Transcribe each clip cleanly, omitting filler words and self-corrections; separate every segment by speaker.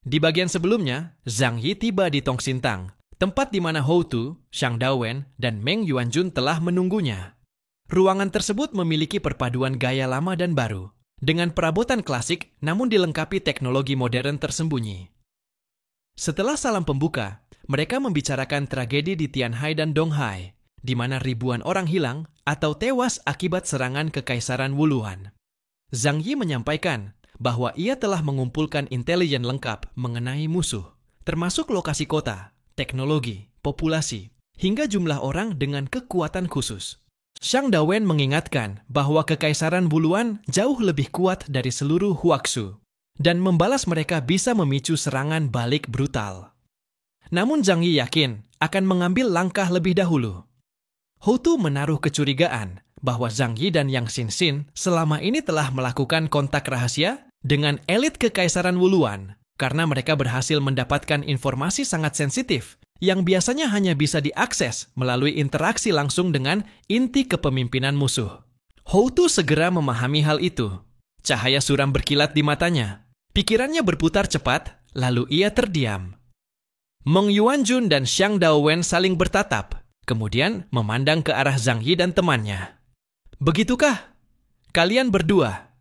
Speaker 1: Di bagian sebelumnya, Zhang Yi tiba di Tongxintang, tempat di mana Hou Tu, Xiang Daowen, dan Meng Yuanjun telah menunggunya. Ruangan tersebut memiliki perpaduan gaya lama dan baru, dengan perabotan klasik namun dilengkapi teknologi modern tersembunyi. Setelah salam pembuka, mereka membicarakan tragedi di Tianhai dan Donghai, di mana ribuan orang hilang atau tewas akibat serangan Kekaisaran Wuluan. Zhang Yi menyampaikan bahwa ia telah mengumpulkan intelijen lengkap mengenai musuh, termasuk lokasi kota, teknologi, populasi, hingga jumlah orang dengan kekuatan khusus. Xiang Daowen mengingatkan bahwa Kekaisaran Wuluan jauh lebih kuat dari seluruh Huaxu, dan membalas mereka bisa memicu serangan balik brutal. Namun Zhang Yi yakin akan mengambil langkah lebih dahulu. Hou Tu menaruh kecurigaan bahwa Zhang Yi dan Yang Xinxin selama ini telah melakukan kontak rahasia dengan elit Kekaisaran Wuluan karena mereka berhasil mendapatkan informasi sangat sensitif yang biasanya hanya bisa diakses melalui interaksi langsung dengan inti kepemimpinan musuh. Hou Tu segera memahami hal itu. Cahaya suram berkilat di matanya. Pikirannya berputar cepat, lalu ia terdiam. Meng Yuanjun dan Xiang Daowen saling bertatap, kemudian memandang ke arah Zhang Yi dan temannya. Begitukah? Kalian berdua?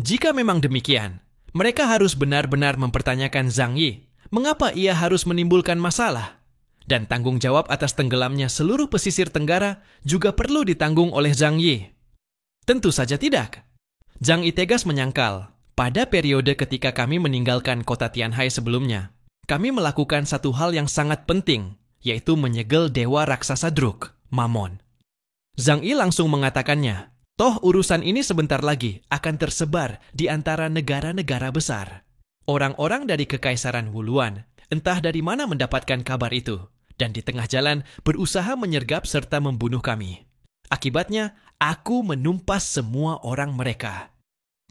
Speaker 1: Jika memang demikian, mereka harus benar-benar mempertanyakan Zhang Yi, mengapa ia harus menimbulkan masalah? Dan tanggung jawab atas tenggelamnya seluruh pesisir Tenggara juga perlu ditanggung oleh Zhang Yi. Tentu saja tidak. Zhang Yi tegas menyangkal, pada periode ketika kami meninggalkan kota Tianhai sebelumnya, kami melakukan satu hal yang sangat penting, yaitu menyegel dewa raksasa Druk, Mamon. Zhang Yi langsung mengatakannya, toh urusan ini sebentar lagi akan tersebar di antara negara-negara besar. Orang-orang dari Kekaisaran Wuluan, entah dari mana mendapatkan kabar itu, dan di tengah jalan berusaha menyergap serta membunuh kami. Akibatnya, aku menumpas semua orang mereka.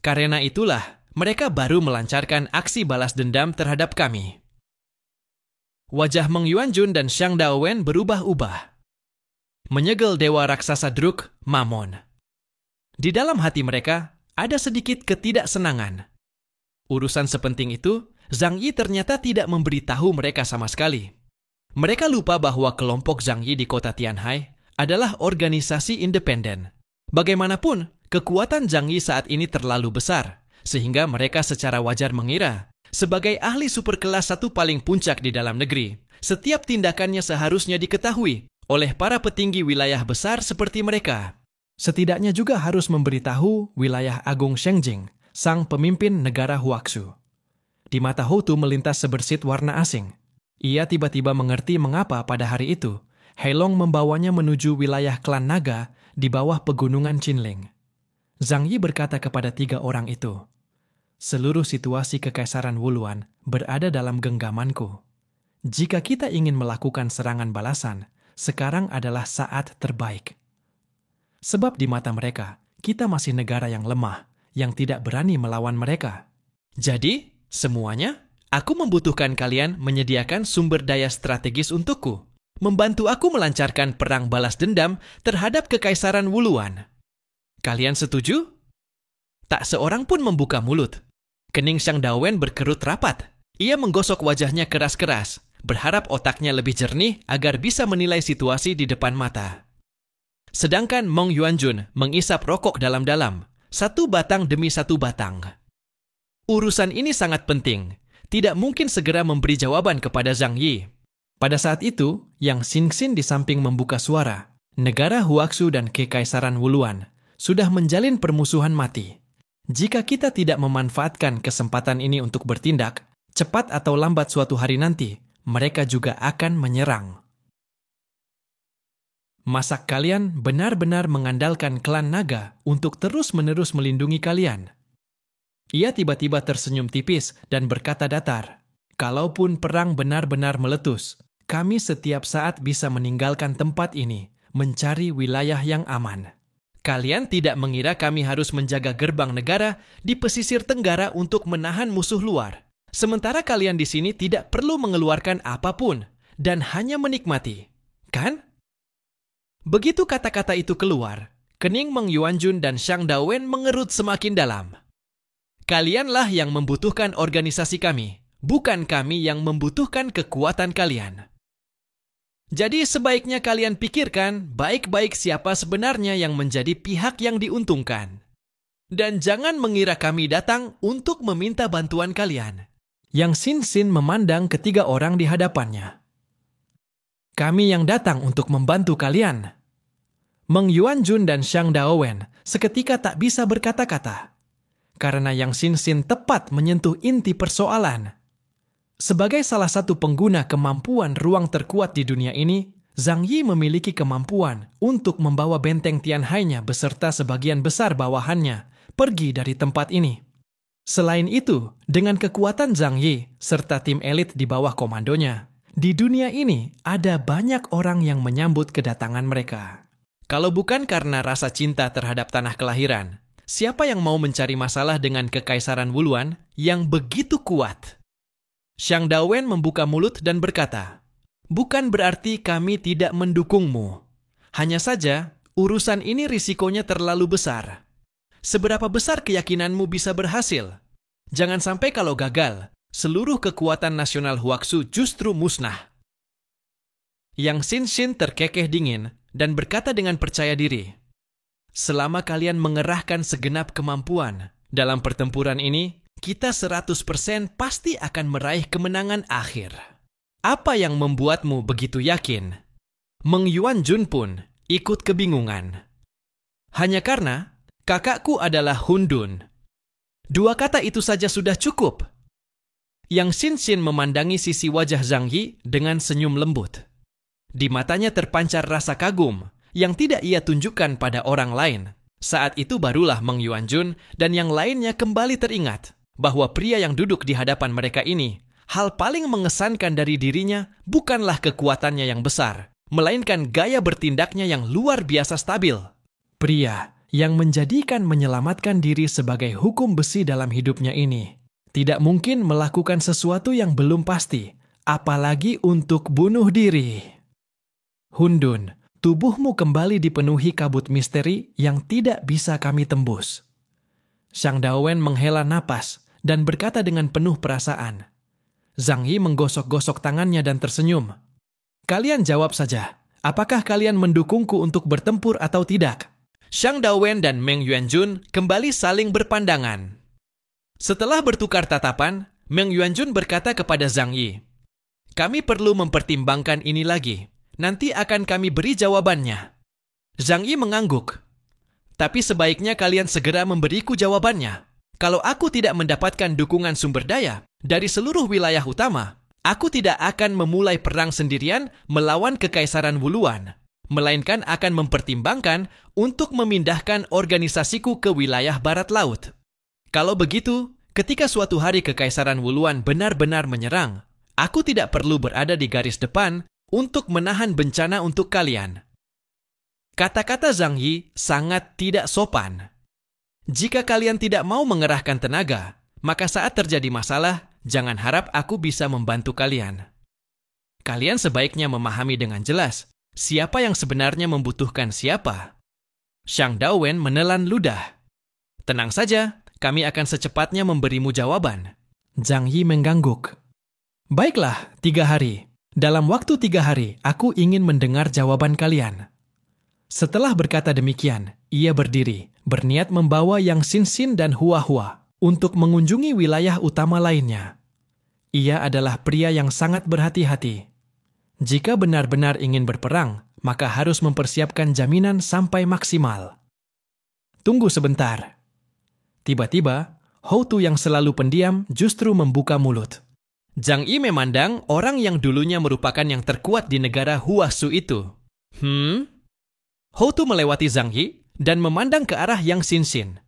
Speaker 1: Karena itulah, mereka baru melancarkan aksi balas dendam terhadap kami. Wajah Meng Yuanjun dan Xiang Daowen berubah-ubah. Menyegel dewa raksasa Druk, Mamon. Di dalam hati mereka, ada sedikit ketidaksenangan. Urusan sepenting itu, Zhang Yi ternyata tidak memberitahu mereka sama sekali. Mereka lupa bahwa kelompok Zhang Yi di kota Tianhai adalah organisasi independen. Bagaimanapun, kekuatan Zhang Yi saat ini terlalu besar, sehingga mereka secara wajar mengira, sebagai ahli superkelas satu paling puncak di dalam negeri, setiap tindakannya seharusnya diketahui oleh para petinggi wilayah besar seperti mereka. Setidaknya juga harus memberitahu wilayah Agung Shengjing, sang pemimpin negara Huaxu. Di mata Hou Tu melintas sebersit warna asing. Ia tiba-tiba mengerti mengapa pada hari itu, Heilong membawanya menuju wilayah klan naga di bawah pegunungan Qinling. Zhang Yi berkata kepada 3 orang itu, seluruh situasi Kekaisaran Wuluan berada dalam genggamanku. Jika kita ingin melakukan serangan balasan, sekarang adalah saat terbaik. Sebab di mata mereka, kita masih negara yang lemah, yang tidak berani melawan mereka. Jadi, semuanya, aku membutuhkan kalian menyediakan sumber daya strategis untukku, membantu aku melancarkan perang balas dendam terhadap Kekaisaran Wuluan. Kalian setuju? Tak seorang pun membuka mulut. Kening Xiang Daowen berkerut rapat. Ia menggosok wajahnya keras-keras, berharap otaknya lebih jernih agar bisa menilai situasi di depan mata. Sedangkan Meng Yuanjun mengisap rokok dalam-dalam, 1 batang demi 1 batang. Urusan ini sangat penting, tidak mungkin segera memberi jawaban kepada Zhang Yi. Pada saat itu, Yang Xinxin di samping membuka suara, negara Huaxu dan Kekaisaran Wuluan sudah menjalin permusuhan mati. Jika kita tidak memanfaatkan kesempatan ini untuk bertindak, cepat atau lambat suatu hari nanti, mereka juga akan menyerang. Masak kalian benar-benar mengandalkan klan naga untuk terus-menerus melindungi kalian. Ia tiba-tiba tersenyum tipis dan berkata datar, kalaupun perang benar-benar meletus, kami setiap saat bisa meninggalkan tempat ini, mencari wilayah yang aman. Kalian tidak mengira kami harus menjaga gerbang negara di pesisir Tenggara untuk menahan musuh luar. Sementara kalian di sini tidak perlu mengeluarkan apapun dan hanya menikmati, kan? Begitu kata-kata itu keluar, kening Meng Yuanjun dan Xiang Daowen mengerut semakin dalam. Kalianlah yang membutuhkan organisasi kami, bukan kami yang membutuhkan kekuatan kalian. Jadi sebaiknya kalian pikirkan baik-baik siapa sebenarnya yang menjadi pihak yang diuntungkan. Dan jangan mengira kami datang untuk meminta bantuan kalian. Yang Sin memandang ketiga orang di hadapannya. Kami yang datang untuk membantu kalian. Meng Yuanjun dan Xiang Daowen seketika tak bisa berkata-kata. Karena Yang Sin tepat menyentuh inti persoalan. Sebagai salah satu pengguna kemampuan ruang terkuat di dunia ini, Zhang Yi memiliki kemampuan untuk membawa benteng Tianhai-nya beserta sebagian besar bawahannya pergi dari tempat ini. Selain itu, dengan kekuatan Zhang Yi serta tim elit di bawah komandonya, di dunia ini ada banyak orang yang menyambut kedatangan mereka. Kalau bukan karena rasa cinta terhadap tanah kelahiran, siapa yang mau mencari masalah dengan Kekaisaran Wuluan yang begitu kuat? Xiang Daowen membuka mulut dan berkata, "Bukan berarti kami tidak mendukungmu. Hanya saja, urusan ini risikonya terlalu besar. Seberapa besar keyakinanmu bisa berhasil? Jangan sampai kalau gagal, seluruh kekuatan nasional Huaxu justru musnah." Yang Sin terkekeh dingin dan berkata dengan percaya diri, "Selama kalian mengerahkan segenap kemampuan dalam pertempuran ini, kita 100% pasti akan meraih kemenangan akhir." Apa yang membuatmu begitu yakin? Meng Yuanjun pun ikut kebingungan. Hanya karena kakakku adalah Hundun. Dua kata itu saja sudah cukup. Yang Sin memandangi sisi wajah Zhang Yi dengan senyum lembut. Di matanya terpancar rasa kagum yang tidak ia tunjukkan pada orang lain. Saat itu barulah Meng Yuanjun dan yang lainnya kembali teringat bahwa pria yang duduk di hadapan mereka ini, hal paling mengesankan dari dirinya bukanlah kekuatannya yang besar, melainkan gaya bertindaknya yang luar biasa stabil. Pria yang menjadikan menyelamatkan diri sebagai hukum besi dalam hidupnya ini tidak mungkin melakukan sesuatu yang belum pasti, apalagi untuk bunuh diri. Hundun, tubuhmu kembali dipenuhi kabut misteri yang tidak bisa kami tembus. Xiang Daowen menghela napas dan berkata dengan penuh perasaan. Zhang Yi menggosok-gosok tangannya dan tersenyum. "Kalian jawab saja, apakah kalian mendukungku untuk bertempur atau tidak?" Xiang Daowen dan Meng Yuanjun kembali saling berpandangan. Setelah bertukar tatapan, Meng Yuanjun berkata kepada Zhang Yi, "Kami perlu mempertimbangkan ini lagi. Nanti akan kami beri jawabannya." Zhang Yi mengangguk. "Tapi sebaiknya kalian segera memberiku jawabannya. Kalau aku tidak mendapatkan dukungan sumber daya dari seluruh wilayah utama, aku tidak akan memulai perang sendirian melawan Kekaisaran Wuluan, melainkan akan mempertimbangkan untuk memindahkan organisasiku ke wilayah barat laut. Kalau begitu, ketika suatu hari Kekaisaran Wuluan benar-benar menyerang, aku tidak perlu berada di garis depan untuk menahan bencana untuk kalian." Kata-kata Zhang Yi sangat tidak sopan. Jika kalian tidak mau mengerahkan tenaga, maka saat terjadi masalah, jangan harap aku bisa membantu kalian. Kalian sebaiknya memahami dengan jelas siapa yang sebenarnya membutuhkan siapa. Xiang Daowen menelan ludah. "Tenang saja, kami akan secepatnya memberimu jawaban." Zhang Yi mengangguk. "Baiklah, 3 hari. Dalam waktu 3 hari, aku ingin mendengar jawaban kalian." Setelah berkata demikian, ia berdiri, berniat membawa Yang Sin dan Hua untuk mengunjungi wilayah utama lainnya. Ia adalah pria yang sangat berhati-hati. Jika benar-benar ingin berperang, maka harus mempersiapkan jaminan sampai maksimal. Tunggu sebentar. Tiba-tiba, Hou Tu yang selalu pendiam justru membuka mulut. Zhang Yi memandang orang yang dulunya merupakan yang terkuat di negara Huasu itu. Hou Tu melewati Zhang Yi dan memandang ke arah Yang Sin.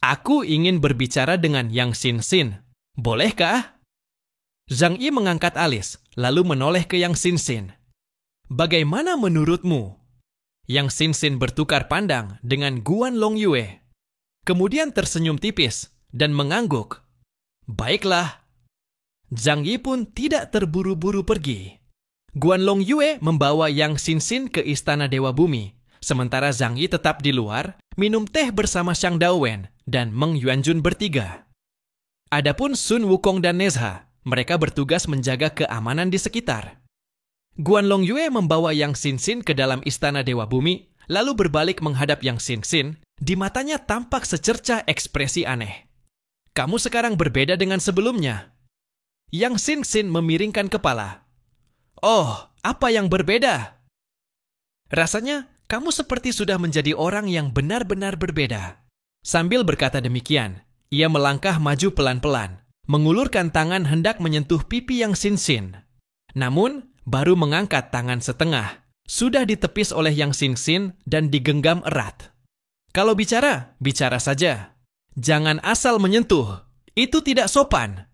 Speaker 1: "Aku ingin berbicara dengan Yang Sin. Bolehkah?" Zhang Yi mengangkat alis, lalu menoleh ke Yang Sin. "Bagaimana menurutmu?" Yang Sin bertukar pandang dengan Guan Longyue. Kemudian tersenyum tipis dan mengangguk. "Baiklah." Zhang Yi pun tidak terburu-buru pergi. Guan Longyue membawa Yang Sin ke Istana Dewa Bumi, sementara Zhang Yi tetap di luar, minum teh bersama Xiang Daowen dan Meng Yuanjun bertiga. Adapun Sun Wukong dan Nezha Mereka bertugas menjaga keamanan di sekitar. Guan Longyue membawa Yang Xinxin ke dalam istana Dewa Bumi, lalu berbalik menghadap Yang Xinxin. Di matanya tampak secercah ekspresi aneh. Kamu sekarang berbeda dengan sebelumnya. Yang Xinxin memiringkan kepala. Oh, apa yang berbeda? Rasanya kamu seperti sudah menjadi orang yang benar-benar berbeda. Sambil berkata demikian, ia melangkah maju pelan-pelan, mengulurkan tangan hendak menyentuh pipi Yang Xinxin. Namun, baru mengangkat tangan setengah, sudah ditepis oleh Yang Xinxin dan digenggam erat. Kalau bicara, bicara saja. Jangan asal menyentuh. Itu tidak sopan.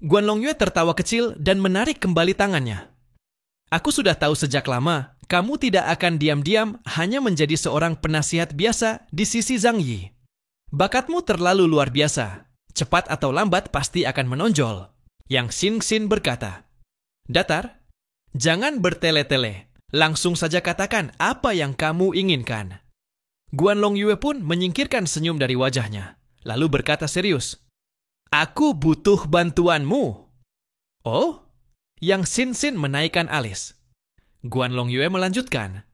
Speaker 1: Guan Longyue tertawa kecil dan menarik kembali tangannya. Aku sudah tahu sejak lama, kamu tidak akan diam-diam hanya menjadi seorang penasihat biasa di sisi Zhang Yi. Bakatmu terlalu luar biasa. Cepat atau lambat pasti akan menonjol. Yang Xinxin berkata. Datar, jangan bertele-tele. Langsung saja katakan apa yang kamu inginkan. Guan Longyue pun menyingkirkan senyum dari wajahnya, lalu berkata serius. Aku butuh bantuanmu. Oh? Yang Xinxin menaikkan alis. Guan Longyue melanjutkan.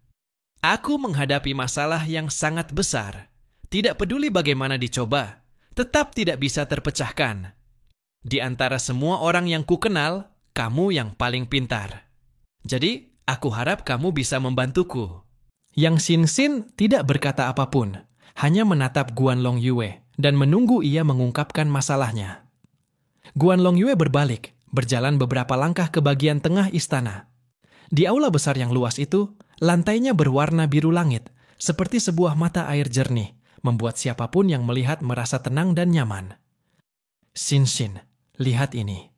Speaker 1: Aku menghadapi masalah yang sangat besar. Tidak peduli bagaimana dicoba, tetap tidak bisa terpecahkan. Di antara semua orang yang kukenal, kamu yang paling pintar. Jadi, aku harap kamu bisa membantuku. Yang Xinxin tidak berkata apapun, hanya menatap Guan Longyue dan menunggu ia mengungkapkan masalahnya. Guan Longyue berbalik, berjalan beberapa langkah ke bagian tengah istana. Di aula besar yang luas itu, lantainya berwarna biru langit, seperti sebuah mata air jernih, membuat siapapun yang melihat merasa tenang dan nyaman. Xinxin, lihat ini.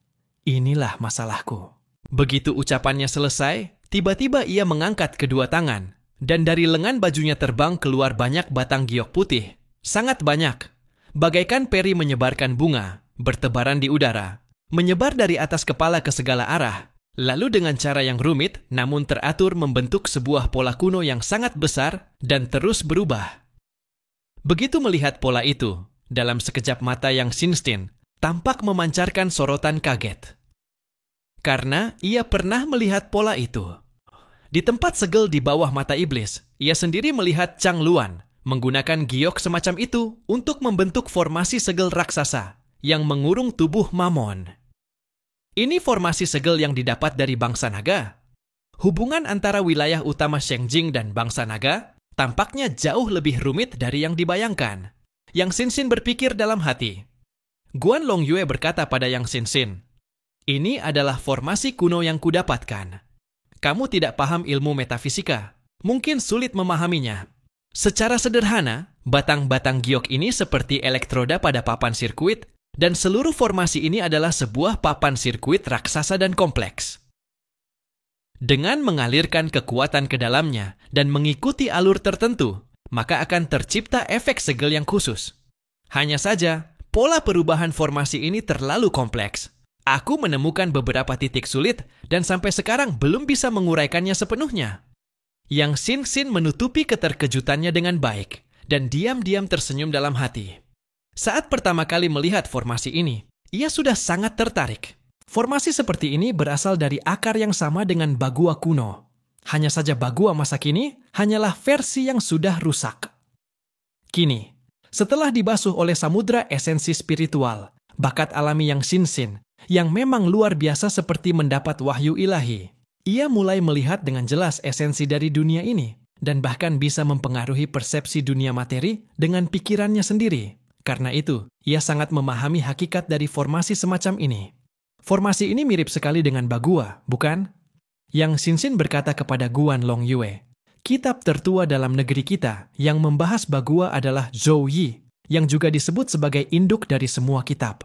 Speaker 1: Inilah masalahku. Begitu ucapannya selesai, tiba-tiba ia mengangkat kedua tangan, dan dari lengan bajunya terbang keluar banyak batang giok putih. Sangat banyak. Bagaikan peri menyebarkan bunga, bertebaran di udara, menyebar dari atas kepala ke segala arah, lalu dengan cara yang rumit namun teratur membentuk sebuah pola kuno yang sangat besar dan terus berubah. Begitu melihat pola itu, dalam sekejap mata Yang Xinxin tampak memancarkan sorotan kaget. Karena ia pernah melihat pola itu. Di tempat segel di bawah mata iblis, ia sendiri melihat Chang Luan menggunakan giok semacam itu untuk membentuk formasi segel raksasa yang mengurung tubuh Mamon. Ini formasi segel yang didapat dari bangsa naga. Hubungan antara wilayah utama Shengjing dan bangsa naga tampaknya jauh lebih rumit dari yang dibayangkan. Yang Xinxin berpikir dalam hati. Guan Longyue berkata pada Yang Xinxin, ini adalah formasi kuno yang kudapatkan. Kamu tidak paham ilmu metafisika, mungkin sulit memahaminya. Secara sederhana, batang-batang giok ini seperti elektroda pada papan sirkuit, dan seluruh formasi ini adalah sebuah papan sirkuit raksasa dan kompleks. Dengan mengalirkan kekuatan ke dalamnya dan mengikuti alur tertentu, maka akan tercipta efek segel yang khusus. Hanya saja, pola perubahan formasi ini terlalu kompleks. Aku menemukan beberapa titik sulit dan sampai sekarang belum bisa menguraikannya sepenuhnya. Yang Xinxin menutupi keterkejutannya dengan baik dan diam-diam tersenyum dalam hati. Saat pertama kali melihat formasi ini, ia sudah sangat tertarik. Formasi seperti ini berasal dari akar yang sama dengan Bagua kuno. Hanya saja Bagua masa kini hanyalah versi yang sudah rusak. Kini, setelah dibasuh oleh samudra esensi spiritual, bakat alami Yang Xinxin, yang memang luar biasa seperti mendapat wahyu ilahi, ia mulai melihat dengan jelas esensi dari dunia ini dan bahkan bisa mempengaruhi persepsi dunia materi dengan pikirannya sendiri. Karena itu, ia sangat memahami hakikat dari formasi semacam ini. Formasi ini mirip sekali dengan Bagua, bukan? Yang Xinxin berkata kepada Guan Longyue, kitab tertua dalam negeri kita yang membahas Bagua adalah Zhou Yi, yang juga disebut sebagai induk dari semua kitab.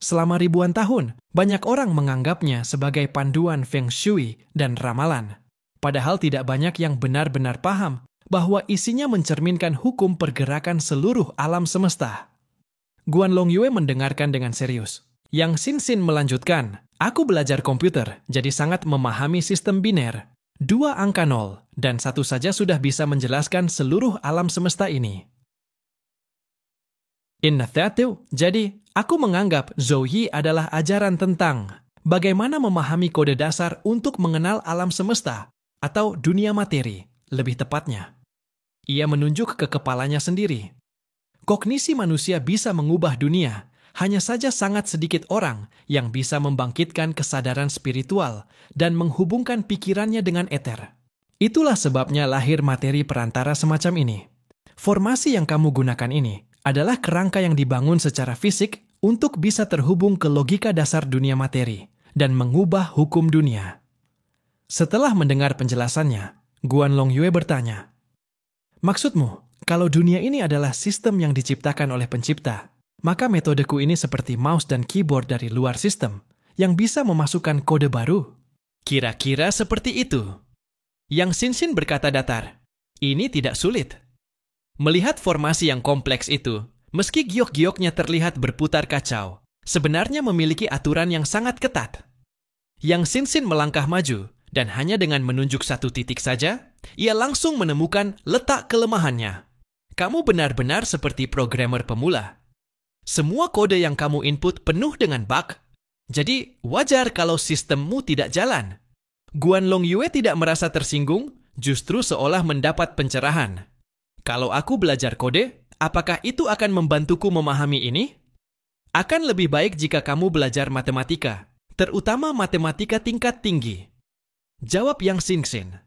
Speaker 1: Selama ribuan tahun, banyak orang menganggapnya sebagai panduan Feng Shui dan ramalan. Padahal tidak banyak yang benar-benar paham bahwa isinya mencerminkan hukum pergerakan seluruh alam semesta. Guan Longyue mendengarkan dengan serius. Yang Xinxin melanjutkan, aku belajar komputer, jadi sangat memahami sistem biner. 2 angka 0 dan 1 saja sudah bisa menjelaskan seluruh alam semesta ini. Jadi, aku menganggap Zhou Yi adalah ajaran tentang bagaimana memahami kode dasar untuk mengenal alam semesta, atau dunia materi, lebih tepatnya. Ia menunjuk ke kepalanya sendiri. Kognisi manusia bisa mengubah dunia, hanya saja sangat sedikit orang yang bisa membangkitkan kesadaran spiritual dan menghubungkan pikirannya dengan eter. Itulah sebabnya lahir materi perantara semacam ini. Formasi yang kamu gunakan ini adalah kerangka yang dibangun secara fisik untuk bisa terhubung ke logika dasar dunia materi dan mengubah hukum dunia. Setelah mendengar penjelasannya, Guan Longyue bertanya, "Maksudmu, kalau dunia ini adalah sistem yang diciptakan oleh pencipta, maka metodeku ini seperti mouse dan keyboard dari luar sistem yang bisa memasukkan kode baru?" Kira-kira seperti itu. Yang Xinxin berkata datar, "Ini tidak sulit." Melihat formasi yang kompleks itu, meski giok-gioknya terlihat berputar kacau, sebenarnya memiliki aturan yang sangat ketat. Yang Xinxin melangkah maju, dan hanya dengan menunjuk satu titik saja, ia langsung menemukan letak kelemahannya. Kamu benar-benar seperti programmer pemula. Semua kode yang kamu input penuh dengan bug, jadi wajar kalau sistemmu tidak jalan. Guan Longyue tidak merasa tersinggung, justru seolah mendapat pencerahan. Kalau aku belajar kode, apakah itu akan membantuku memahami ini? Akan lebih baik jika kamu belajar matematika, terutama matematika tingkat tinggi. Jawab Yang Xinxin.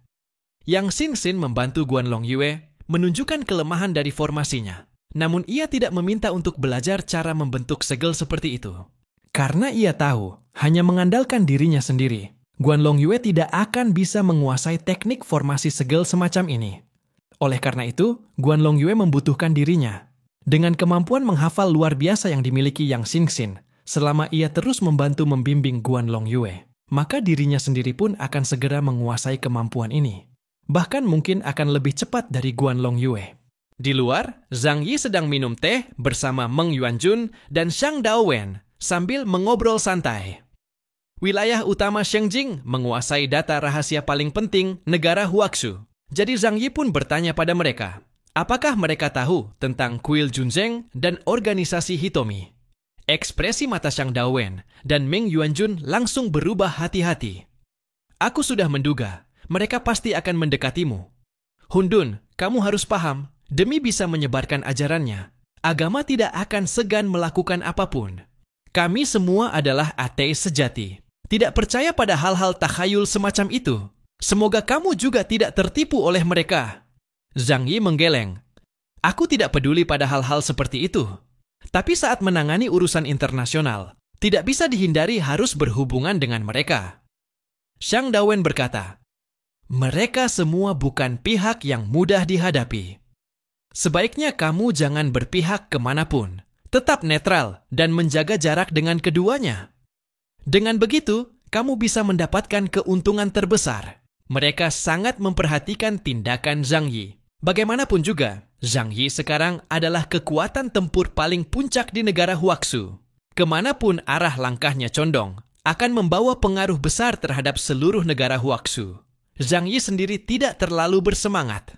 Speaker 1: Yang Xinxin membantu Guan Longyue menunjukkan kelemahan dari formasinya. Namun ia tidak meminta untuk belajar cara membentuk segel seperti itu. Karena ia tahu, hanya mengandalkan dirinya sendiri, Guan Longyue tidak akan bisa menguasai teknik formasi segel semacam ini. Oleh karena itu, Guan Longyue membutuhkan dirinya. Dengan kemampuan menghafal luar biasa yang dimiliki Yang Xinxin, selama ia terus membantu membimbing Guan Longyue, maka dirinya sendiri pun akan segera menguasai kemampuan ini. Bahkan mungkin akan lebih cepat dari Guan Longyue. Di luar, Zhang Yi sedang minum teh bersama Meng Yuanjun dan Xiang Daowen sambil mengobrol santai. Wilayah utama Shengjing menguasai data rahasia paling penting negara Huaxu. Jadi Zhang Yi pun bertanya pada mereka, apakah mereka tahu tentang kuil Junzheng dan organisasi Hitomi? Ekspresi mata Xiang Daowen dan Meng Yuanjun langsung berubah hati-hati. Aku sudah menduga, mereka pasti akan mendekatimu. Hundun, kamu harus paham, demi bisa menyebarkan ajarannya, agama tidak akan segan melakukan apapun. Kami semua adalah ateis sejati, tidak percaya pada hal-hal takhayul semacam itu. Semoga kamu juga tidak tertipu oleh mereka. Zhang Yi menggeleng. Aku tidak peduli pada hal-hal seperti itu. Tapi saat menangani urusan internasional, tidak bisa dihindari harus berhubungan dengan mereka. Xiang Daowen berkata, mereka semua bukan pihak yang mudah dihadapi. Sebaiknya kamu jangan berpihak kemanapun. Tetap netral dan menjaga jarak dengan keduanya. Dengan begitu, kamu bisa mendapatkan keuntungan terbesar. Mereka sangat memperhatikan tindakan Zhang Yi. Bagaimanapun juga, Zhang Yi sekarang adalah kekuatan tempur paling puncak di negara Huaxu. Kemanapun arah langkahnya condong, akan membawa pengaruh besar terhadap seluruh negara Huaxu. Zhang Yi sendiri tidak terlalu bersemangat.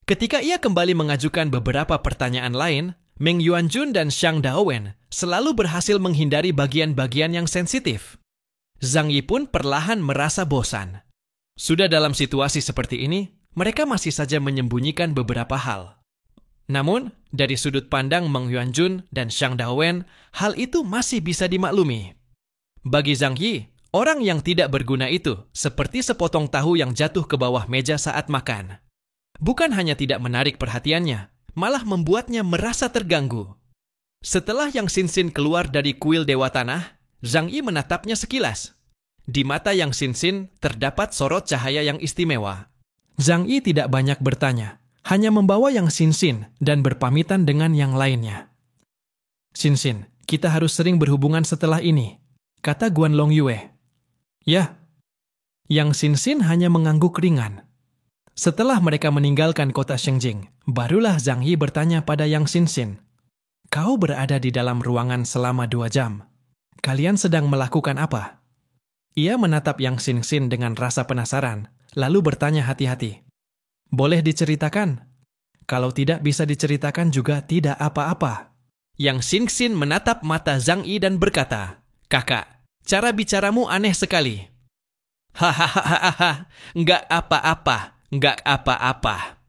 Speaker 1: Ketika ia kembali mengajukan beberapa pertanyaan lain, Meng Yuanjun dan Xiang Daowen selalu berhasil menghindari bagian-bagian yang sensitif. Zhang Yi pun perlahan merasa bosan. Sudah dalam situasi seperti ini, mereka masih saja menyembunyikan beberapa hal. Namun, dari sudut pandang Meng Yuanjun dan Xiang Daowen, hal itu masih bisa dimaklumi. Bagi Zhang Yi, orang yang tidak berguna itu seperti sepotong tahu yang jatuh ke bawah meja saat makan. Bukan hanya tidak menarik perhatiannya, malah membuatnya merasa terganggu. Setelah Yang Xinxin keluar dari kuil Dewa Tanah, Zhang Yi menatapnya sekilas. Di mata Yang Xinxin terdapat sorot cahaya yang istimewa. Zhang Yi tidak banyak bertanya, hanya membawa Yang Xinxin dan berpamitan dengan yang lainnya. Xinxin, kita harus sering berhubungan setelah ini, kata Guan Longyue. Ya. Yang Xinxin hanya mengangguk ringan. Setelah mereka meninggalkan kota Shengjing, barulah Zhang Yi bertanya pada Yang Xinxin, kau berada di dalam ruangan selama 2 jam. Kalian sedang melakukan apa? Ia menatap Yang Xinxin dengan rasa penasaran, lalu bertanya hati-hati. Boleh diceritakan? Kalau tidak bisa diceritakan juga tidak apa-apa. Yang Xinxin menatap mata Zhang Yi dan berkata, "Kakak, cara bicaramu aneh sekali." "Hahaha, nggak apa-apa, nggak apa-apa."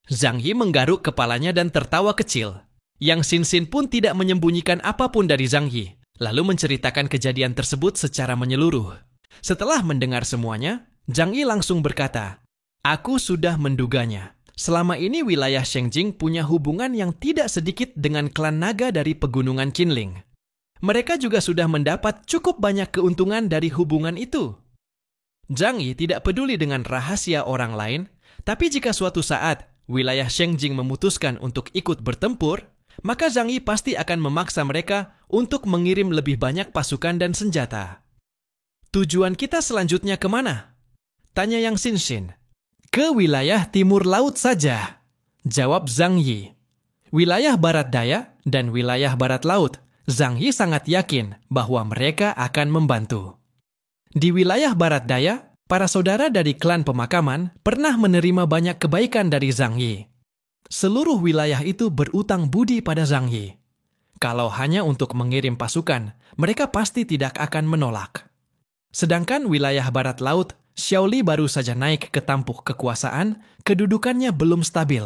Speaker 1: Zhang Yi menggaruk kepalanya dan tertawa kecil. Yang Xinxin pun tidak menyembunyikan apapun dari Zhang Yi, lalu menceritakan kejadian tersebut secara menyeluruh. Setelah mendengar semuanya, Zhang Yi langsung berkata, "Aku sudah menduganya. Selama ini wilayah Shengjing punya hubungan yang tidak sedikit dengan klan naga dari pegunungan Qinling. Mereka juga sudah mendapat cukup banyak keuntungan dari hubungan itu." Zhang Yi tidak peduli dengan rahasia orang lain, tapi jika suatu saat wilayah Shengjing memutuskan untuk ikut bertempur, maka Zhang Yi pasti akan memaksa mereka untuk mengirim lebih banyak pasukan dan senjata. "Tujuan kita selanjutnya kemana?" tanya Yang Xinxin. "Ke wilayah timur laut saja," jawab Zhang Yi. Wilayah barat daya dan wilayah barat laut, Zhang Yi sangat yakin bahwa mereka akan membantu. Di wilayah barat daya, para saudara dari klan pemakaman pernah menerima banyak kebaikan dari Zhang Yi. Seluruh wilayah itu berutang budi pada Zhang Yi. Kalau hanya untuk mengirim pasukan, mereka pasti tidak akan menolak. Sedangkan wilayah barat laut, Xiaoli baru saja naik ke tampuk kekuasaan, kedudukannya belum stabil.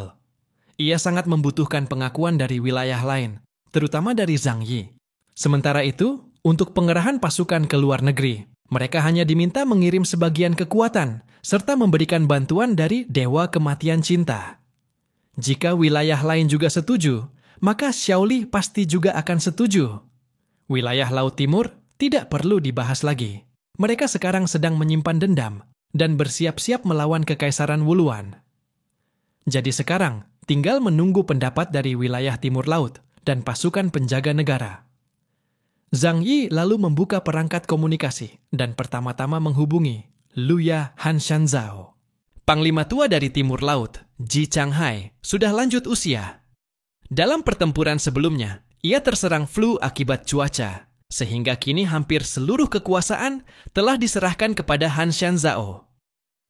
Speaker 1: Ia sangat membutuhkan pengakuan dari wilayah lain, terutama dari Zhang Yi. Sementara itu, untuk pengerahan pasukan ke luar negeri, mereka hanya diminta mengirim sebagian kekuatan, serta memberikan bantuan dari Dewa Kematian Cinta. Jika wilayah lain juga setuju, maka Xiaoli pasti juga akan setuju. Wilayah Laut Timur tidak perlu dibahas lagi. Mereka sekarang sedang menyimpan dendam dan bersiap-siap melawan Kekaisaran Wuluan. Jadi sekarang tinggal menunggu pendapat dari wilayah Timur Laut dan pasukan penjaga negara. Zhang Yi lalu membuka perangkat komunikasi dan pertama-tama menghubungi Luya Hanshanzao. Panglima tua dari Timur Laut, Ji Changhai, sudah lanjut usia. Dalam pertempuran sebelumnya, ia terserang flu akibat cuaca, sehingga kini hampir seluruh kekuasaan telah diserahkan kepada Hanshanzao.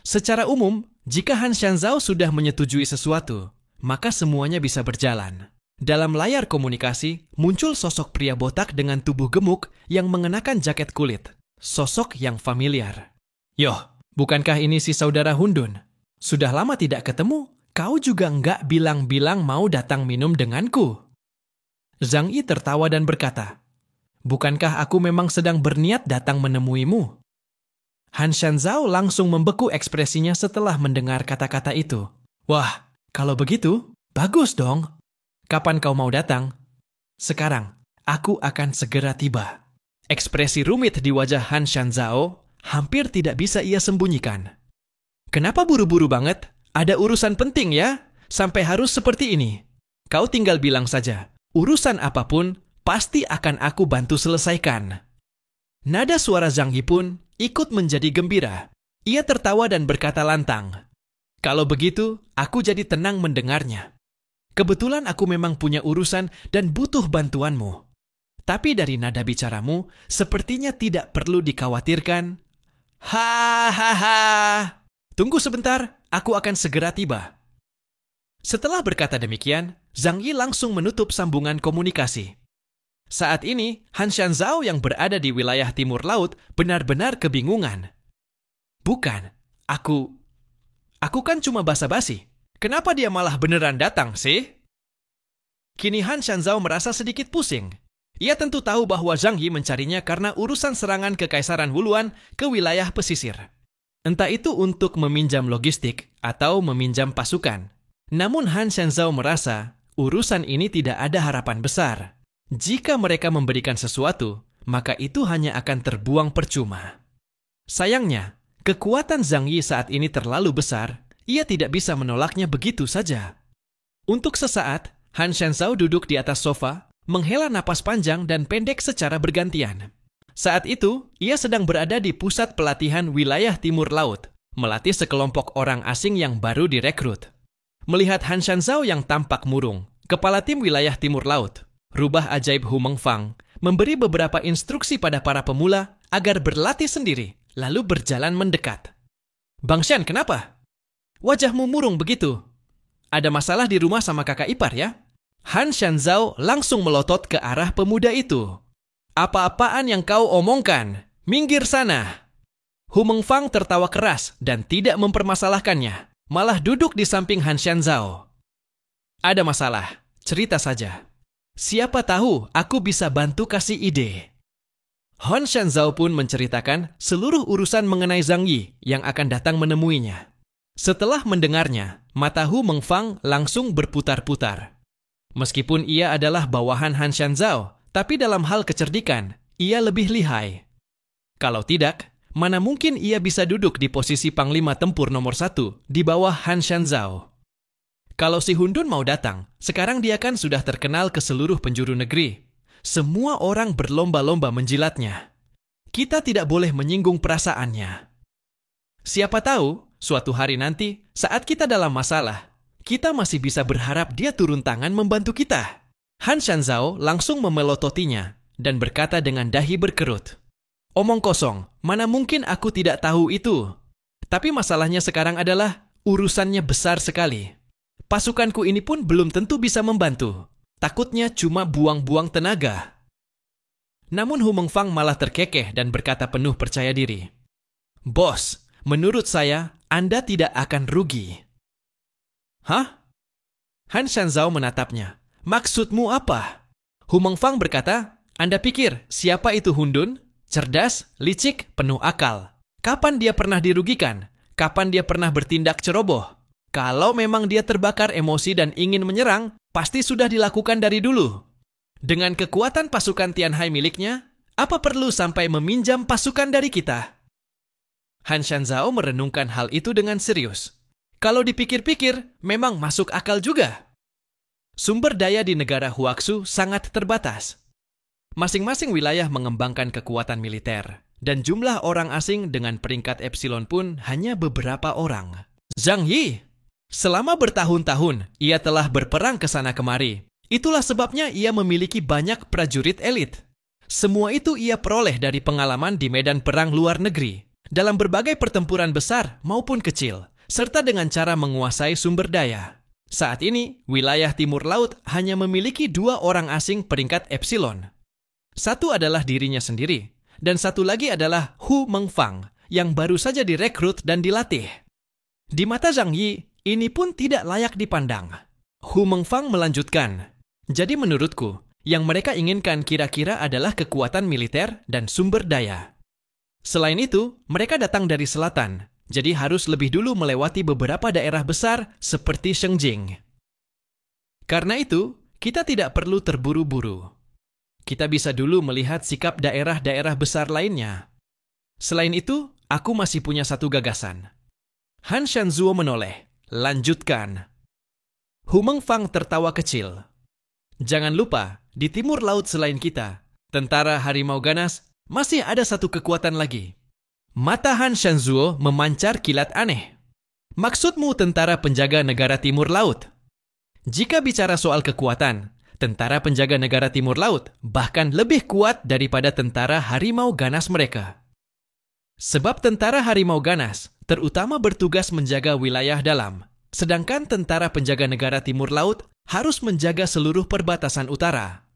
Speaker 1: Secara umum, jika Hanshanzao sudah menyetujui sesuatu, maka semuanya bisa berjalan. Dalam layar komunikasi, muncul sosok pria botak dengan tubuh gemuk yang mengenakan jaket kulit. Sosok yang familiar. "Yoh, bukankah ini si saudara Hundun? Sudah lama tidak ketemu, kau juga nggak bilang-bilang mau datang minum denganku." Zhang Yi tertawa dan berkata, "Bukankah aku memang sedang berniat datang menemuimu?" Hanshanzao langsung membeku ekspresinya setelah mendengar kata-kata itu. "Wah, kalau begitu, bagus dong. Kapan kau mau datang?" "Sekarang, aku akan segera tiba." Ekspresi rumit di wajah Hanshanzao hampir tidak bisa ia sembunyikan. "Kenapa buru-buru banget? Ada urusan penting ya? Sampai harus seperti ini. Kau tinggal bilang saja, urusan apapun pasti akan aku bantu selesaikan." Nada suara Zhang Yi pun ikut menjadi gembira. Ia tertawa dan berkata lantang, "Kalau begitu, aku jadi tenang mendengarnya. Kebetulan aku memang punya urusan dan butuh bantuanmu. Tapi dari nada bicaramu, sepertinya tidak perlu dikhawatirkan." "Hahaha. Tunggu sebentar, aku akan segera tiba." Setelah berkata demikian, Zhang Yi langsung menutup sambungan komunikasi. Saat ini, Hanshanzao yang berada di wilayah Timur Laut benar-benar kebingungan. "Bukan, aku kan cuma basa-basi. Kenapa dia malah beneran datang sih?" Kini Hanshanzao merasa sedikit pusing. Ia tentu tahu bahwa Zhang Yi mencarinya karena urusan serangan Kekaisaran Wuluan ke wilayah pesisir. Entah itu untuk meminjam logistik atau meminjam pasukan. Namun Hanshanzao merasa urusan ini tidak ada harapan besar. Jika mereka memberikan sesuatu, maka itu hanya akan terbuang percuma. Sayangnya, kekuatan Zhang Yi saat ini terlalu besar, ia tidak bisa menolaknya begitu saja. Untuk sesaat, Hanshanzao duduk di atas sofa, menghela napas panjang dan pendek secara bergantian. Saat itu, ia sedang berada di pusat pelatihan wilayah Timur Laut, melatih sekelompok orang asing yang baru direkrut. Melihat Hanshanzao yang tampak murung, kepala tim wilayah Timur Laut, rubah ajaib Hu Mengfang, memberi beberapa instruksi pada para pemula agar berlatih sendiri, lalu berjalan mendekat. "Bang Shan, kenapa? Wajahmu murung begitu. Ada masalah di rumah sama kakak ipar ya?" Han Shanzhao langsung melotot ke arah pemuda itu. "Apa-apaan yang kau omongkan? Minggir sana!" Hu Mengfang tertawa keras dan tidak mempermasalahkannya, malah duduk di samping Han Shanzhao. "Ada masalah, cerita saja. Siapa tahu aku bisa bantu kasih ide." Han Shanzhao pun menceritakan seluruh urusan mengenai Zhang Yi yang akan datang menemuinya. Setelah mendengarnya, mata Hu Mengfang langsung berputar-putar. Meskipun ia adalah bawahan Han Shanzhao, tapi dalam hal kecerdikan, ia lebih lihai. Kalau tidak, mana mungkin ia bisa duduk di posisi Panglima Tempur nomor 1 di bawah Han Shanzhao. Kalau si Hundun mau datang, sekarang dia kan sudah terkenal ke seluruh penjuru negeri. Semua orang berlomba-lomba menjilatnya. Kita tidak boleh menyinggung perasaannya. Siapa tahu, suatu hari nanti, saat kita dalam masalah, kita masih bisa berharap dia turun tangan membantu kita. Han Shanzhao langsung memelototinya dan berkata dengan dahi berkerut. "Omong kosong, mana mungkin aku tidak tahu itu. Tapi masalahnya sekarang adalah urusannya besar sekali. Pasukanku ini pun belum tentu bisa membantu. Takutnya cuma buang-buang tenaga." Namun Hu Mengfang malah terkekeh dan berkata penuh percaya diri. "Bos, menurut saya, Anda tidak akan rugi." "Hah?" Han Shanzhao menatapnya. "Maksudmu apa?" Hu Mengfang berkata, "Anda pikir siapa itu Hundun? Cerdas, licik, penuh akal. Kapan dia pernah dirugikan? Kapan dia pernah bertindak ceroboh? Kalau memang dia terbakar emosi dan ingin menyerang, pasti sudah dilakukan dari dulu. Dengan kekuatan pasukan Tianhai miliknya, apa perlu sampai meminjam pasukan dari kita?" Han Shanzhao merenungkan hal itu dengan serius. Kalau dipikir-pikir, memang masuk akal juga. Sumber daya di negara Huaxu sangat terbatas. Masing-masing wilayah mengembangkan kekuatan militer, dan jumlah orang asing dengan peringkat epsilon pun hanya beberapa orang. Zhang Yi! Selama bertahun-tahun, ia telah berperang ke sana kemari. Itulah sebabnya ia memiliki banyak prajurit elit. Semua itu ia peroleh dari pengalaman di medan perang luar negeri, dalam berbagai pertempuran besar maupun kecil, serta dengan cara menguasai sumber daya. Saat ini, wilayah timur laut hanya memiliki 2 orang asing peringkat epsilon. Satu adalah dirinya sendiri, dan satu lagi adalah Hu Mengfang, yang baru saja direkrut dan dilatih. Di mata Zhang Yi, ini pun tidak layak dipandang. Hu Mengfang melanjutkan, "Jadi menurutku, yang mereka inginkan kira-kira adalah kekuatan militer dan sumber daya. Selain itu, mereka datang dari selatan, jadi harus lebih dulu melewati beberapa daerah besar seperti Shengjing. Karena itu, kita tidak perlu terburu-buru. Kita bisa dulu melihat sikap daerah-daerah besar lainnya. Selain itu, aku masih punya satu gagasan." Han Shanzhuo menoleh. "Lanjutkan." Hu Mengfang tertawa kecil. "Jangan lupa, di timur laut selain kita, tentara harimau ganas, masih ada satu kekuatan lagi." Mata Han Shanzhuo memancar kilat aneh. "Maksudmu tentara penjaga negara timur laut?" Jika bicara soal kekuatan, tentara penjaga negara timur laut bahkan lebih kuat daripada tentara harimau ganas mereka. Sebab tentara harimau ganas terutama bertugas menjaga wilayah dalam, sedangkan tentara penjaga negara timur laut harus menjaga seluruh perbatasan utara.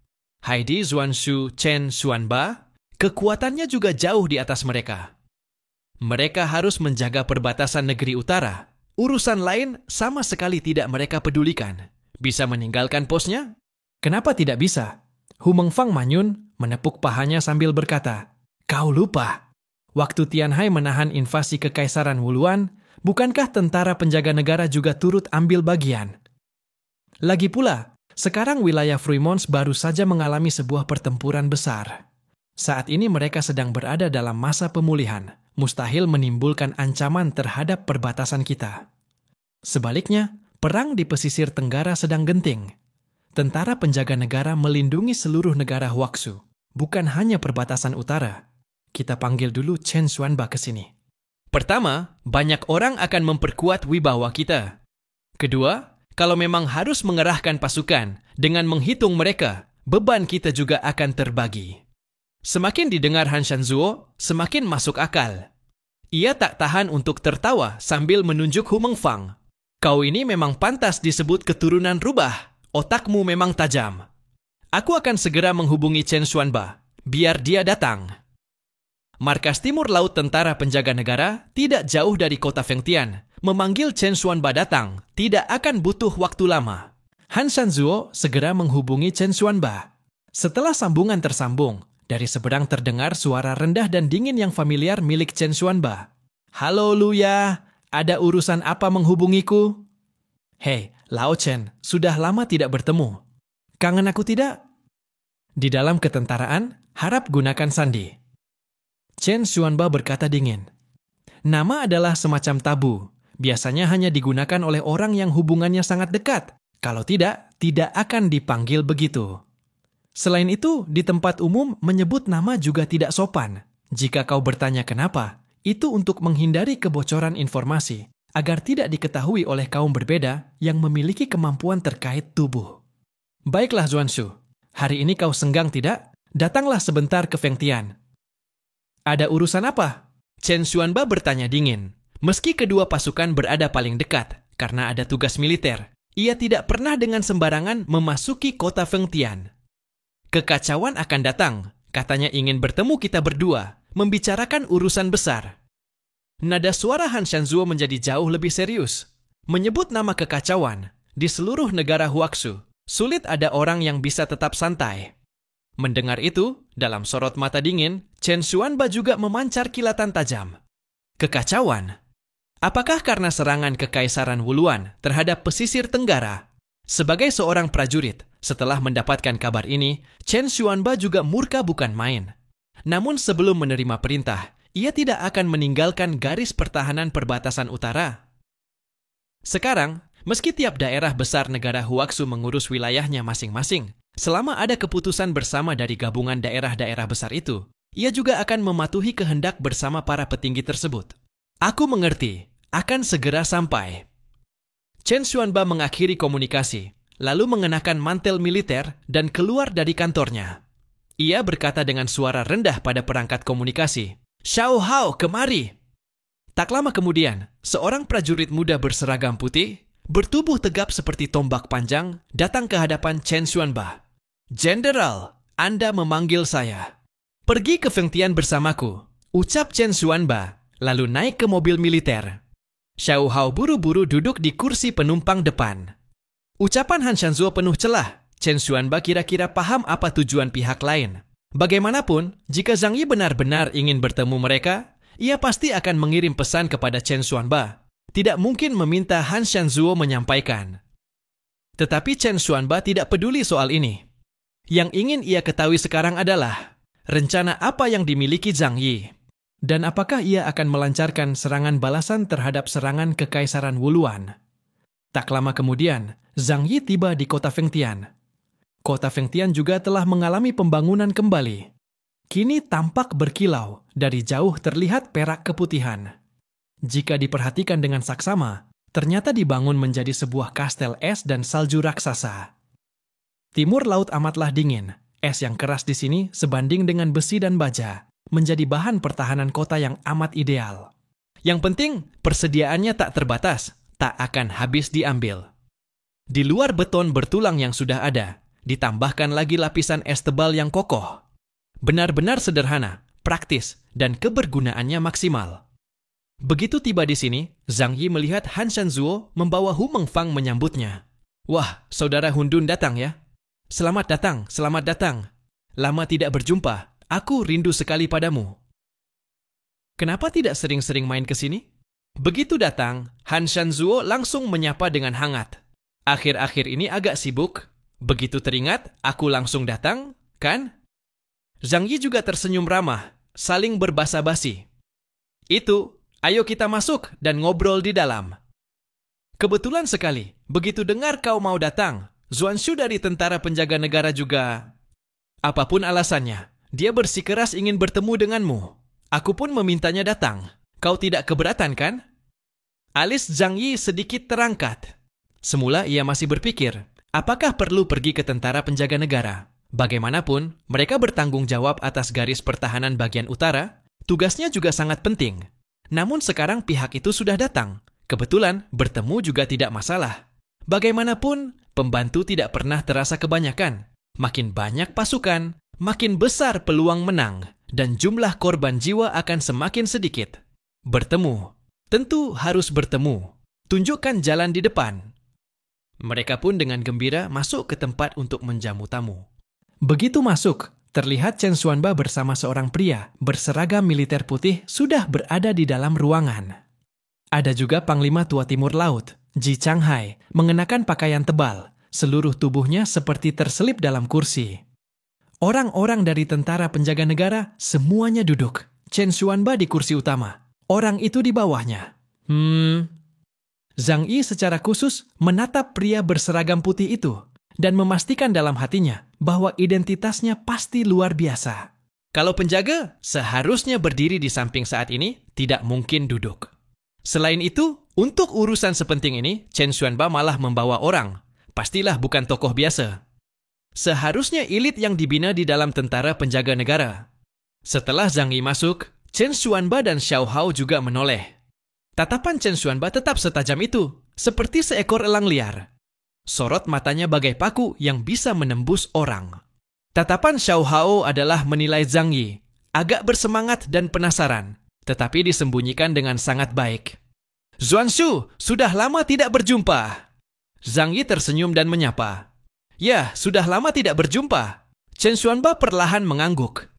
Speaker 1: Haidi Zuanshu Chen Xuanba, kekuatannya juga jauh di atas mereka. Mereka harus menjaga perbatasan negeri utara. Urusan lain sama sekali tidak mereka pedulikan. Bisa meninggalkan posnya? Kenapa tidak bisa? Hu Mengfang manyun, menepuk pahanya sambil berkata, "Kau lupa. Waktu Tianhai menahan invasi Kekaisaran Wuluan, bukankah tentara penjaga negara juga turut ambil bagian? Lagi pula, sekarang wilayah Fruimons baru saja mengalami sebuah pertempuran besar. Saat ini mereka sedang berada dalam masa pemulihan, mustahil menimbulkan ancaman terhadap perbatasan kita. Sebaliknya, perang di pesisir tenggara sedang genting. Tentara penjaga negara melindungi seluruh negara Huaxu, bukan hanya perbatasan utara. Kita panggil dulu Chen Xuanba ke sini. Pertama, banyak orang akan memperkuat wibawa kita. Kedua, kalau memang harus mengerahkan pasukan, dengan menghitung mereka, beban kita juga akan terbagi." Semakin didengar Han Shanzhuo, semakin masuk akal. Ia tak tahan untuk tertawa sambil menunjuk Hu Mengfang. "Kau ini memang pantas disebut keturunan rubah. otakmu memang tajam. Aku akan segera menghubungi Chen Xuanba, biar dia datang. Markas Timur Laut Tentara Penjaga Negara tidak jauh dari kota Fengtian. Memanggil Chen Xuanba datang tidak akan butuh waktu lama. Han Shanzuo segera menghubungi Chen Xuanba. Setelah sambungan tersambung, dari seberang terdengar suara rendah dan dingin yang familiar milik Chen Xuanba. Halo Luya, ada urusan apa menghubungiku? Hei, Lao Chen, sudah lama tidak bertemu. Kangen aku tidak? Di dalam ketentaraan, harap gunakan sandi. Chen Xuanba berkata dingin. Nama adalah semacam tabu. Biasanya hanya digunakan oleh orang yang hubungannya sangat dekat. Kalau tidak, tidak akan dipanggil begitu. Selain itu, di tempat umum menyebut nama juga tidak sopan. Jika kau bertanya kenapa, itu untuk menghindari kebocoran informasi, agar tidak diketahui oleh kaum berbeda yang memiliki kemampuan terkait tubuh. Baiklah Zuanshu, hari ini kau senggang tidak? Datanglah sebentar ke Fengtian. Ada urusan apa? Chen Xuanba bertanya dingin. Meski kedua pasukan berada paling dekat, karena ada tugas militer, ia tidak pernah dengan sembarangan memasuki kota Fengtian. Kekacauan akan datang, katanya ingin bertemu kita berdua, membicarakan urusan besar. Nada suara Han Shanzuo menjadi jauh lebih serius. Menyebut nama kekacauan, di seluruh negara Huaxu, sulit ada orang yang bisa tetap santai. Mendengar itu, dalam sorot mata dingin, Chen Xuanba juga memancar kilatan tajam. Kekacauan? Apakah karena serangan Kekaisaran Wuluan terhadap pesisir Tenggara? Sebagai seorang prajurit, setelah mendapatkan kabar ini, Chen Xuanba juga murka bukan main. Namun sebelum menerima perintah, ia tidak akan meninggalkan garis pertahanan perbatasan utara. Sekarang, meski tiap daerah besar negara Huaxu mengurus wilayahnya masing-masing, selama ada keputusan bersama dari gabungan daerah-daerah besar itu, ia juga akan mematuhi kehendak bersama para petinggi tersebut. Aku mengerti, akan segera sampai. Chen Xuanba mengakhiri komunikasi, lalu mengenakan mantel militer dan keluar dari kantornya. Ia berkata dengan suara rendah pada perangkat komunikasi, "Xiao Hao, kemari!" Tak lama kemudian, seorang prajurit muda berseragam putih, bertubuh tegap seperti tombak panjang, datang ke hadapan Chen Xuanba. "Jenderal, Anda memanggil saya." "Pergi ke Fengtian bersamaku," ucap Chen Xuanba, lalu naik ke mobil militer. Xiao Hao buru-buru duduk di kursi penumpang depan. Ucapan Han Shanzuo penuh celah. Chen Xuanba kira-kira paham apa tujuan pihak lain. Bagaimanapun, jika Zhang Yi benar-benar ingin bertemu mereka, ia pasti akan mengirim pesan kepada Chen Xuanba. Tidak mungkin meminta Han Shanzuo menyampaikan. Tetapi Chen Xuanba tidak peduli soal ini. Yang ingin ia ketahui sekarang adalah rencana apa yang dimiliki Zhang Yi. Dan apakah ia akan melancarkan serangan balasan terhadap serangan Kekaisaran Wuluan? Tak lama kemudian, Zhang Yi tiba di kota Fengtian. Kota Fengtian juga telah mengalami pembangunan kembali. Kini tampak berkilau, dari jauh terlihat perak keputihan. Jika diperhatikan dengan saksama, ternyata dibangun menjadi sebuah kastel es dan salju raksasa. Timur laut amatlah dingin. Es yang keras di sini sebanding dengan besi dan baja, menjadi bahan pertahanan kota yang amat ideal. Yang penting, persediaannya tak terbatas, tak akan habis diambil. Di luar beton bertulang yang sudah ada, ditambahkan lagi lapisan es tebal yang kokoh. Benar-benar sederhana, praktis, dan kebergunaannya maksimal. Begitu tiba di sini, Zhang Yi melihat Han Shanzuo membawa Hu Mengfang menyambutnya. "Wah, saudara Hundun datang ya? Selamat datang, selamat datang. Lama tidak berjumpa, aku rindu sekali padamu." "Kenapa tidak sering-sering main ke sini?" Begitu datang, Han Shanzuo langsung menyapa dengan hangat. "Akhir-akhir ini agak sibuk. Begitu teringat, aku langsung datang, kan?" Zhang Yi juga tersenyum ramah, saling berbasa-basi. "Itu, ayo kita masuk dan ngobrol di dalam." Kebetulan sekali, begitu dengar kau mau datang, Zuanshu dari Tentara Penjaga Negara juga. Apapun alasannya, dia bersikeras ingin bertemu denganmu. Aku pun memintanya datang. Kau tidak keberatan, kan? Alis Zhang Yi sedikit terangkat. Semula ia masih berpikir, apakah perlu pergi ke Tentara Penjaga Negara? Bagaimanapun, mereka bertanggung jawab atas garis pertahanan bagian utara, tugasnya juga sangat penting. Namun sekarang pihak itu sudah datang. Kebetulan, bertemu juga tidak masalah. Bagaimanapun, pembantu tidak pernah terasa kebanyakan. Makin banyak pasukan, makin besar peluang menang, dan jumlah korban jiwa akan semakin sedikit. Bertemu. Tentu harus bertemu. Tunjukkan jalan di depan. Mereka pun dengan gembira masuk ke tempat untuk menjamu tamu. Begitu masuk, terlihat Chen Xuanba bersama seorang pria berseragam militer putih sudah berada di dalam ruangan. Ada juga Panglima Tua Timur Laut, Ji Changhai, mengenakan pakaian tebal, seluruh tubuhnya seperti terselip dalam kursi. Orang-orang dari tentara penjaga negara semuanya duduk. Chen Xuanba di kursi utama. Orang itu di bawahnya. Zhang Yi secara khusus menatap pria berseragam putih itu dan memastikan dalam hatinya bahwa identitasnya pasti luar biasa. Kalau penjaga seharusnya berdiri di samping saat ini, tidak mungkin duduk. Selain itu, untuk urusan sepenting ini, Chen Xuanba malah membawa orang. Pastilah bukan tokoh biasa. Seharusnya elit yang dibina di dalam tentara penjaga negara. Setelah Zhang Yi masuk, Chen Xuanba dan Xiao Hao juga menoleh. Tatapan Chen Xuanba tetap setajam itu, seperti seekor elang liar. Sorot matanya bagai paku yang bisa menembus orang. Tatapan Xiao Hao adalah menilai Zhang Yi, agak bersemangat dan penasaran, tetapi disembunyikan dengan sangat baik. Zuanshu, sudah lama tidak berjumpa. Zhang Yi tersenyum dan menyapa. Ya, sudah lama tidak berjumpa. Chen Xuanba perlahan mengangguk.